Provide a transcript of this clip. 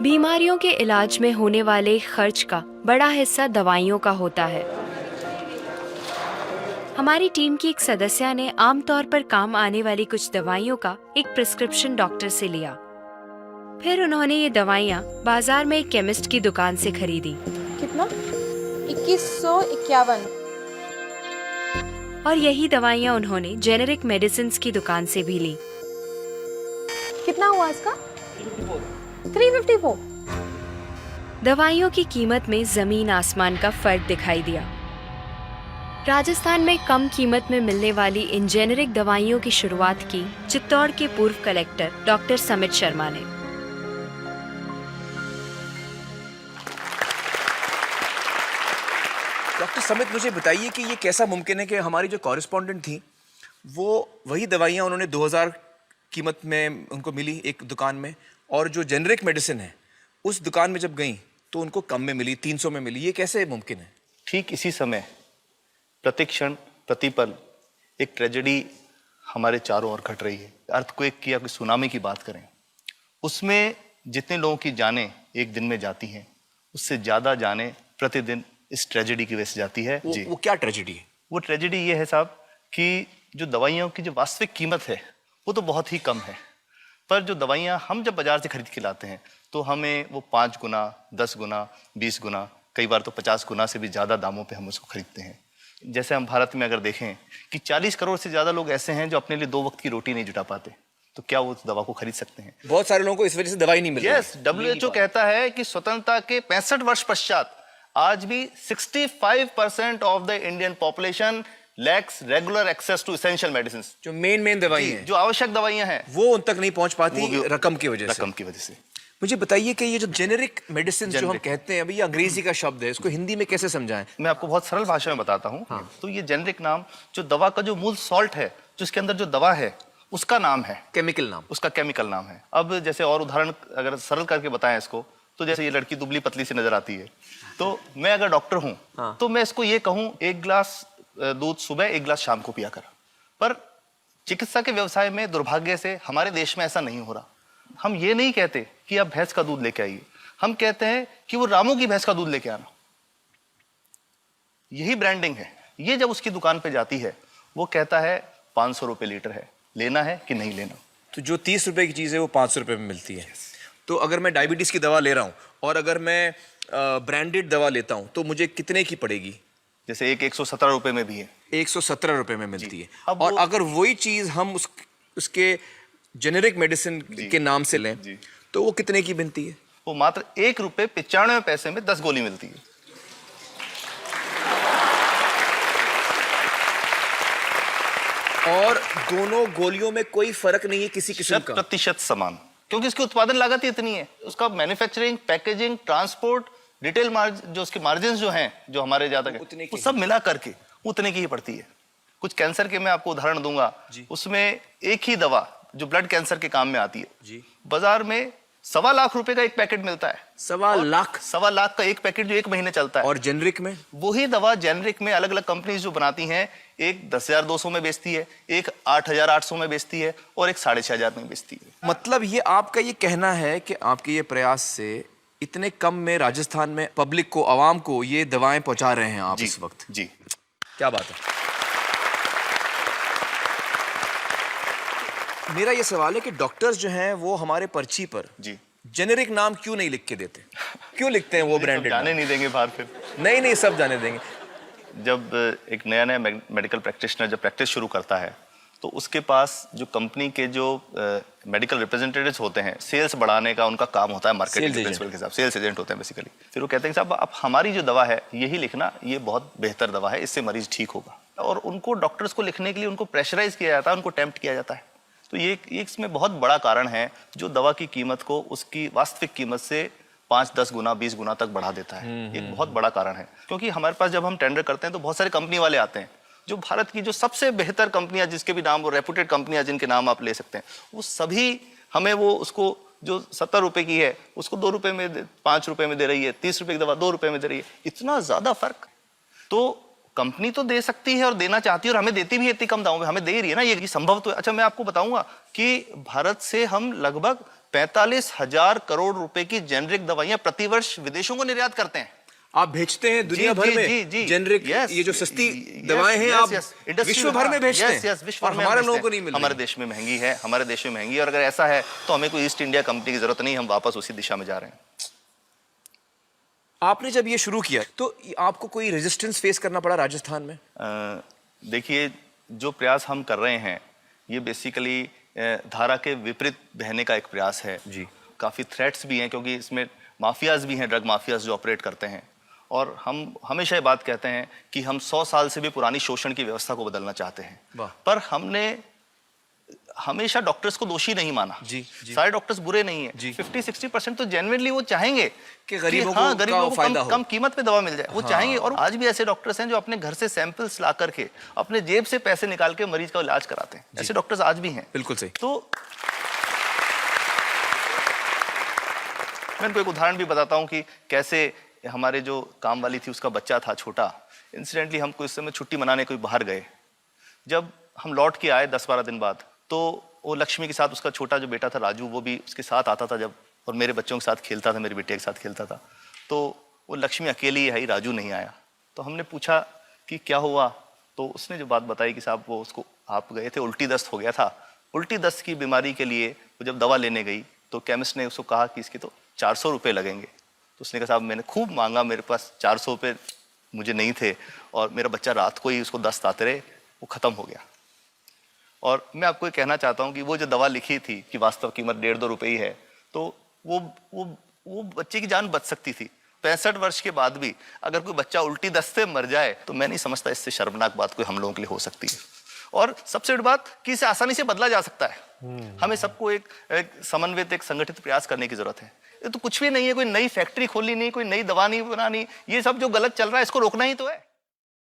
बीमारियों के इलाज में होने वाले खर्च का बड़ा हिस्सा दवाइयों का होता है। हमारी टीम की एक सदस्य ने आमतौर पर काम आने वाली कुछ दवाइयों का एक प्रिस्क्रिप्शन डॉक्टर से लिया। फिर उन्होंने ये दवाइयाँ बाजार में एक केमिस्ट की दुकान से खरीदी। कितना? 2151। और यही दवाइयाँ उन्होंने जेनेरिक मेडिसिन की दुकान से भी ली। कितना हुआ इसका? 354। दवाइयों की कीमत में जमीन आसमान का फर्क दिखाई दिया। राजस्थान में कम कीमत में मिलने वाली इन जेनेरिक दवाइयों की शुरुआत की चित्तौड़ के पूर्व कलेक्टर डॉक्टर समित शर्मा ने। डॉक्टर समित, मुझे बताइए कि ये कैसा मुमकिन है कि हमारी जो कॉरेस्पॉन्डेंट थी वो वही दवाइयाँ उन्होंने 2000 कीमत में उनको मिली एक दुकान में, और जो जेनरिक मेडिसिन है उस दुकान में जब गई तो उनको कम में मिली, 300 में मिली। ये कैसे मुमकिन है? ठीक इसी समय प्रतिक्षण प्रतिपल एक ट्रेजेडी हमारे चारों ओर घट रही है। अर्थक्वेक की या कोई सुनामी की बात करें, उसमें जितने लोगों की जानें एक दिन में जाती हैं, उससे ज़्यादा जानें प्रतिदिन इस ट्रेजेडी की वजह से जाती है। वो क्या ट्रेजेडी है? वो ट्रेजेडी ये है साहब कि जो दवाइयों की जो वास्तविक कीमत है वो तो बहुत ही कम है, पर जो दवाइयाँ हम जब बाजार से खरीद के लाते हैं तो हमें वो 5 गुना, 10 गुना, 20 गुना, कई बार तो 50 गुना से भी ज़्यादा दामों पे हम उसको खरीदते हैं। जैसे हम भारत में अगर देखें कि 40 करोड़ से ज़्यादा लोग ऐसे हैं जो अपने लिए 2 वक्त की रोटी नहीं जुटा पाते, तो क्या वो उस दवा को खरीद सकते हैं? बहुत सारे लोगों को इस वजह से दवाई नहीं मिल रही। यस, WHO कहता है कि स्वतंत्रता के 65 वर्ष पश्चात आज भी 65% of the Indian population lacks regular access to essential medicine. जो मेन दवाई हैं, जो आवश्यक दवाइयां हैं, वो उन तक नहीं पहुंच पाती रकम की वजह से। मुझे बताइए कि ये जो जेनेरिक मेडिसिन जो हम कहते हैं, अभी ये अंग्रेजी का शब्द है, इसको हिंदी में कैसे समझाएं? मैं आपको बहुत सरल भाषा में बताता हूँ। हाँ। तो ये जेनेरिक नाम जो दवा का जो मूल सॉल्ट है, जो इसके अंदर जो दवा है उसका नाम है, केमिकल नाम, उसका केमिकल नाम है। अब जैसे और उदाहरण अगर सरल करके बताएं इसको, तो जैसे ये लड़की दुबली पतली सी नजर आती है, तो मैं अगर डॉक्टर हूँ हाँ। तो मैं इसको ये कहूँ 1 गिलास दूध सुबह 1 गिलास शाम को पिया कर। पर चिकित्सा के व्यवसाय में दुर्भाग्य से हमारे देश में ऐसा नहीं हो रहा। हम ये नहीं कहते कि आप भैंस का दूध लेके आइए, हम कहते हैं कि वो रामू की भैंस का दूध लेके आना। यही ब्रांडिंग है। ये जब उसकी दुकान पे जाती है, वो कहता है 500 रुपए लीटर है, लेना है कि नहीं लेना। तो जो 30 रुपए की चीज है वो 500 रुपए में मिलती है। तो अगर मैं डायबिटीज की दवा ले रहा हूँ और अगर मैं ब्रांडेड दवा लेता हूँ तो मुझे कितने की पड़ेगी? जैसे एक 117 रुपए में भी है, 117 रुपए में मिलती है। अब और अगर वही चीज हम उसके जेनेरिक मेडिसिन के नाम से लें तो वो कितने की बनती है? वो मात्र 1 रुपए 95 पैसे में 10 गोली मिलती है। और दोनों गोलियों में कोई फर्क नहीं है किसी किस्म का? 100% समान, क्योंकि इसकी उत्पादन लागत ही इतनी है। उसका manufacturing, packaging, transport, retail margin, जो उसके मार्जिन जो हैं, जो हमारे ज्यादा वो सब मिला करके उतने की ही पड़ती है। कुछ कैंसर के मैं आपको उदाहरण दूंगा, उसमें एक ही दवा जो ब्लड कैंसर के काम में आती है, बाजार में 1.25 लाख रुपए का एक पैकेट मिलता है। 1.25 लाख का एक पैकेट जो 1 महीने चलता है। और जेनरिक में वही दवा जेनरिक में अलग अलग कंपनीज जो बनाती हैं, एक 10,200 में बेचती है, एक 8,800 में बेचती है और एक 6,500 में बेचती है। मतलब ये आपका ये कहना है कि आपके ये प्रयास से इतने कम में राजस्थान में पब्लिक को, आवाम को ये दवाएं पहुंचा रहे हैं आप इस वक्त? जी, क्या बात है। मेरा ये सवाल है कि डॉक्टर्स जो हैं वो हमारे पर्ची पर जेनेरिक नाम क्यों नहीं लिख के देते? क्यों लिखते हैं वो ब्रांडेड? जाने नहीं देंगे बाहर फिर? नहीं, सब जाने देंगे। जब एक नया मेडिकल प्रैक्टिशनर जब प्रैक्टिस शुरू करता है तो उसके पास जो कंपनी के जो मेडिकल रिप्रेजेंटेटिव्स होते हैं, सेल्स बढ़ाने का उनका काम होता है, मार्केटिंग प्रिंसिपल के हिसाब से सेल्स एजेंट होते हैं बेसिकली। फिर वो कहते हैं साहब आप हमारी जो दवा है यही लिखना, ये बहुत बेहतर दवा है, इससे मरीज ठीक होगा। और उनको डॉक्टर्स को लिखने के लिए उनको प्रेशराइज किया जाता है, उनको टेम्प्ट किया जाता है। तो ये इसमें बहुत बड़ा कारण है जो दवा की कीमत को उसकी वास्तविक कीमत से 5, 10 गुना, 20 गुना तक बढ़ा देता है। एक बहुत बड़ा कारण है, क्योंकि हमारे पास जब हम टेंडर करते हैं तो बहुत सारे कंपनी वाले आते हैं, जो भारत की जो सबसे बेहतर कंपनियां, जिसके भी नाम वो रेपुटेड कंपनियां जिनके नाम आप ले सकते हैं, वो सभी हमें वो उसको जो 70 रुपए की है उसको 2 रुपए में 5 रुपए में दे रही है, 30 रुपए की दवा 2 रुपए में दे रही है। इतना ज्यादा फर्क। तो कंपनी तो दे सकती है और देना चाहती है और हमें देती भी है इतनी कम दामों में, हमें दे रही है ना, ये संभव तो है। अच्छा, मैं आपको बताऊंगा कि भारत से हम लगभग 45,000 करोड़ रुपए की जेनरिक दवाइयां प्रतिवर्ष विदेशों को निर्यात करते हैं। आप भेजते हैं दुनिया भर में जेनरिक, ये जो सस्ती दवाएं हैं आप विश्व भर में भेजते हैं, और हमारे लोगों को नहीं मिल रही। हमारे देश में महंगी है, हमारे देश में महंगी है, और अगर ऐसा है तो हमें कोई ईस्ट इंडिया कंपनी की जरूरत नहीं, हम वापस उसी दिशा में जा रहे हैं। आपने जब ये शुरू किया तो आपको कोई रेजिस्टेंस फेस करना पड़ा राजस्थान में? देखिए, जो प्रयास हम कर रहे हैं ये बेसिकली धारा के विपरीत बहने का एक प्रयास है जी। काफ़ी थ्रेट्स भी हैं, क्योंकि इसमें माफियाज भी हैं, ड्रग माफियाज जो ऑपरेट करते हैं, और हम हमेशा ये बात कहते हैं कि हम 100 साल से भी पुरानी शोषण की व्यवस्था को बदलना चाहते हैं, पर हमने हमेशा डॉक्टर्स को दोषी नहीं माना। जी। सारे डॉक्टर्स बुरे नहीं है, 50-60% तो जेन्युइनली वो चाहेंगे कि गरीबों को कम कीमत पे दवा मिल जाए, वो चाहेंगे। और आज भी ऐसे डॉक्टर्स हैं जो अपने घर से सैंपल्स ला करके अपने जेब से पैसे निकाल के मरीज का इलाज कराते हैं, ऐसे डॉक्टर्स आज भी हैं। बिल्कुल सही। तो मैं इनको एक उदाहरण भी बताता हूँ कि कैसे हमारे जो काम वाली थी उसका बच्चा था छोटा, इंसिडेंटली हम कोई समय छुट्टी मनाने कोई बाहर गए, जब हम लौट के आए 10-12 दिन बाद, तो वो लक्ष्मी के साथ उसका छोटा जो बेटा था राजू, वो भी उसके साथ आता था जब, और मेरे बच्चों के साथ खेलता था, मेरे बेटे के साथ खेलता था। तो वो लक्ष्मी अकेली ही आई, राजू नहीं आया। तो हमने पूछा कि क्या हुआ, तो उसने जो बात बताई कि साहब वो उसको, आप गए थे, उल्टी दस्त हो गया था। उल्टी दस्त की बीमारी के लिए वो जब दवा लेने गई तो केमिस्ट ने उसको कहा कि इसके तो 400 रुपये लगेंगे। तो उसने कहा साहब मैंने खूब मांगा, मेरे पास 400 रुपये मुझे नहीं थे, और मेरा बच्चा रात को ही उसको दस्त आते रहे, वो ख़त्म हो गया। और मैं आपको ये कहना चाहता हूँ कि वो जो दवा लिखी थी कि वास्तव कीमत 1.5-2 रुपये ही है, तो वो बच्चे की जान बच सकती थी। 65 वर्ष के बाद भी अगर कोई बच्चा उल्टी दस्त से मर जाए तो मैं नहीं समझता इससे शर्मनाक बात कोई हम लोगों के लिए हो सकती है। और सबसे बड़ी बात कि इसे आसानी से बदला जा सकता है। हमें सबको एक समन्वित, एक संगठित प्रयास करने की जरूरत है। ये तो कुछ भी नहीं है, कोई नई फैक्ट्री खोलनी नहीं, कोई नई दवा नहीं बनानी, ये सब जो गलत चल रहा है इसको रोकना ही तो है।